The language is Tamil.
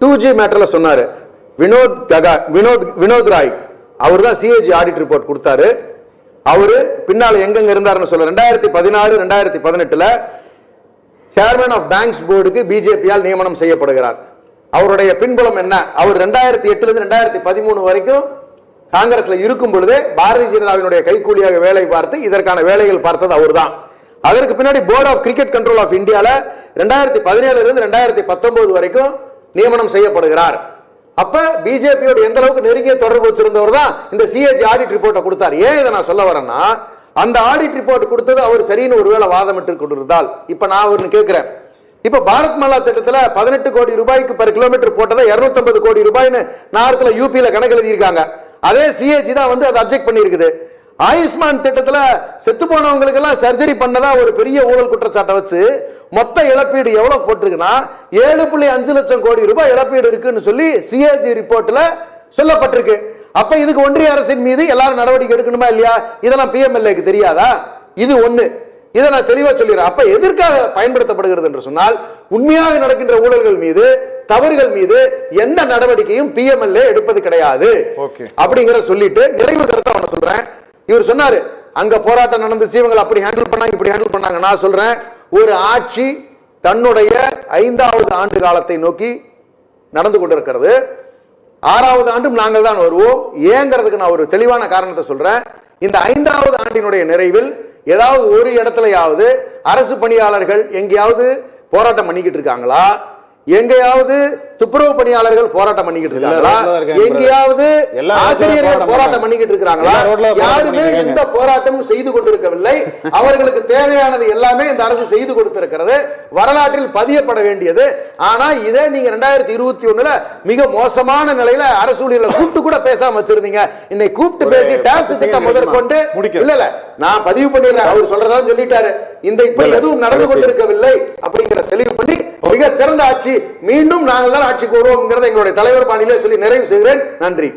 2G மேட்டர்ல சொன்னாரு. வினோத் ராய் அவர் தான் சிஏஜி ஆடிட் ரிப்போர்ட் கொடுத்தாரு. அவரு பின்னால எங்கெங்க இருந்தாருன்னு சொல்ல 2016 2018 சேர்மன் ஆஃப் பேங்க்ஸ் போர்டுக்கு பிஜேபியால் நியமனம் செய்யப்படுகிறார். அவருடைய பின்புலம் என்ன? அவர் 2008 இருந்து 2013 வரைக்கும் காங்கிரஸ்ல இருக்கும் பொழுதே பாரதிய ஜனதாவினுடைய கைக்கூலியாக வேலை பார்த்து இதற்கான வேலைகள் பார்த்தது அவர் தான். அதற்கு பின்னாடி board of cricket control of இந்தியால 2017 இருந்து 2019 வரைக்கும் நியமனம் செய்யப்படுகிறார். அப்ப பிஜேபியோட எந்த அளவுக்கு நெருங்கிய தொடர்பு வச்சிருந்தவர் தான் இந்த சிஏஜி ஆடிட் ரிப்போர்ட்டை கொடுத்தார். ஏன் இதை நான் சொல்ல வரேன்னா, அந்த ஆடிட் ரிப்போர்ட் கொடுத்தது அவர் சரின்னு ஒருவேளை வாதமிட்டு கொண்டிருந்தால், இப்ப நான் ஒன்னு கேட்கிறேன். இப்ப பாரத் மாலா திட்டத்துல 18 கோடி ரூபாய்க்கு per கிலோமீட்டர் போட்டதை 250 கோடி ரூபாய்னு நார்த்ல யூபியில கணக்கு எழுதியிருக்காங்க. அதே சிஏஜி தான் வந்து அதை அப்ஜெக்ட் பண்ணியிருக்குது. ஆயுஷ்மான் திட்டத்துல செத்து போனவங்களுக்கு எல்லாம் சர்ஜரி பண்ணதா ஒரு பெரிய ஊழல் குற்றச்சாட்டை வச்சு மொத்த இழப்பீடு எவ்வளவு போட்டிருக்குன்னா 7.5 லட்சம் கோடி ரூபாய் இழப்பீடு இருக்குன்னு சொல்லி சிஏஜி ரிப்போர்ட்ல சொல்லப்பட்டிருக்கு. அப்ப இதுக்கு ஒன்றிய அரசின் மீது எல்லாரும் நடவடிக்கை எடுக்கணுமா இல்லையா? இதெல்லாம் பிஎம்எல்ஏக்கு தெரியாதா? இது ஒண்ணு. இதை நான் தெளிவா சொல்லிடுறேன். அப்ப எதற்காக பயன்படுத்தப்படுகிறது என்று சொன்னால், உண்மையாக நடக்கின்ற ஊழல்கள் மீது, தவறுகள் மீது எந்த நடவடிக்கையும் பிஎம்எல்ஏ எடுப்பது கிடையாது அப்படிங்கிற சொல்லிட்டு நிறைவு கருத்தை அவனை சொல்றேன். இவர் சொன்னாரு அங்க போராட்டம் நடந்துச்சு, இவங்க அப்படி ஹேண்டில் பண்ணாங்க இப்படி ஹேண்டில் பண்ணாங்க. நான் சொல்றேன், ஒரு ஆட்சி தன்னுடைய 5வது ஆண்டு காலத்தை நோக்கி நடந்து கொண்டிருக்கிறது. 6வது ஆண்டும் நாங்கள் தான் வருவோம். ஏங்கிறதுக்கு நான் ஒரு தெளிவான காரணத்தை சொல்றேன். இந்த 5வது ஆண்டினுடைய நிறைவில் ஏதாவது ஒரு இடத்துலயாவது அரசு பணியாளர்கள் எங்கேயாவது போராட்டம் பண்ணிக்கிட்டு இருக்காங்களா? எங்கேயாவது துப்புரவு பணியாளர்கள் போராட்டம் பண்ணிக்கிட்டு இருக்காங்களா? எங்கேயாவது ஆசிரியர்கள் போராட்டம் பண்ணிக்கிட்டு இருக்காங்களா? யாருமே எந்த போராட்டமும் செய்து கொண்டிருக்கவில்லை. அவர்களுக்கு தேவையானது எல்லாமே இந்த அரசு செய்து கொடுத்திருக்கிறது. வரலாற்றில் பதியப்பட வேண்டியது. ஆனா இதே நீங்க 2021 மிக மோசமான நிலையில அரசு ஊழியர்களை கூப்பிட்டு கூட பேசாம வச்சிருந்தீங்க. இன்னைக்கு கூப்பிட்டு பேசி டாக்ஸ் திட்டம் முதற்கொண்டு இல்ல நான் பதிவு பண்ணிடுறேன், அவர் சொல்றதா சொல்லிட்டாரு. இந்த இப்படி எதுவும் நடந்து கொண்டிருக்கவில்லை அப்படிங்கிற தெளிவு பண்ணி மிக சிறந்த ஆட்சி மீண்டும் நாங்கள் தான் ஆட்சிக்கு வருவோம் எங்களுடைய தலைவர் பாணியிலே சொல்லி நிறைவு செய்கிறேன். நன்றி.